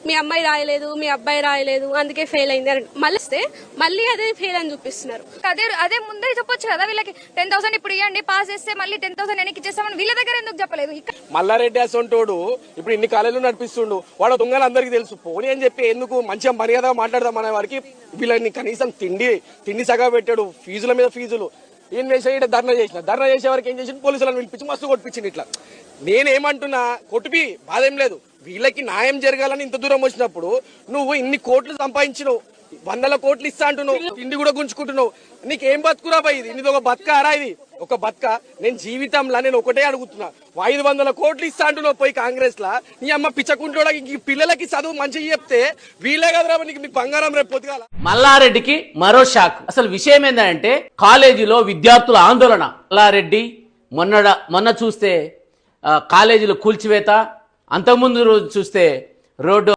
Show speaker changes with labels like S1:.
S1: మీ అమ్మాయి రాయలేదు, మీ అబ్బాయి రాయలేదు, అందుకే ఫెయిల్ అయింది అని మళ్ళీ అదే ఫెయిల్ అని చూపిస్తున్నారు.
S2: అదే ముందే చెప్పొచ్చు కదా, వీళ్ళకి 10,000 ఇప్పుడు ఇవ్వండి, పాస్ చేస్తే మళ్ళీ 10,000 వెనక్కి ఇచ్చేస్తామని వీళ్ళ దగ్గర ఎందుకు చెప్పలేదు?
S3: మల్లారెడ్డి అసొంటోడు ఇప్పుడు ఇన్ని కాలేజీలు నడిపిస్తుండు, వాడు దొంగలు అందరికి తెలుసు. పోనీ అని చెప్పి ఎందుకు మంచిగా మర్యాద మాట్లాడదాం అనే వారికి వీళ్ళని కనీసం తిండి సగా పెట్టాడు, ఫీజుల మీద ఫీజులు. ఏం చేసా ధర్నా చేసే వరకు ఏం చేసి పోలీసులను పిలిపించి మస్తు కొట్టించింది. ఇట్లా నేనేమంటున్నా, కొట్టిపి బాధేం లేదు, వీళ్ళకి న్యాయం జరగాలని ఇంత దూరం వచ్చినప్పుడు నువ్వు ఇన్ని కోట్లు సంపాదించినావు, 100 కోట్లు ఇస్తా అంటున్నావు, తిండి కూడా గుంజుకుంటున్నావు. నీకేం బతుకురా బాయ్? ఇది ఒక బతుకారా? ఇది ఒక బతుక? నేను జీవితంలో నేను ఒకటే అడుగుతున్నా, 500 కోట్లు ఇస్తా అంటున్నావు పోయి కాంగ్రెస్ లా. నీ అమ్మ పిచ్చకుంటోళ్ళకి పిల్లలకి చదువు మంచిగా చెప్తే వీళ్ళే కదరా నీకు బంగారం రేపు పొద్దుగాల.
S4: మల్లారెడ్డికి మరో షాక్. అసలు విషయం ఏంటంటే కాలేజీలో విద్యార్థుల ఆందోళన. మల్లారెడ్డి మొన్న చూస్తే కాలేజీలో కూల్చివేత, అంతకుముందు రోజు చూస్తే రోడ్డు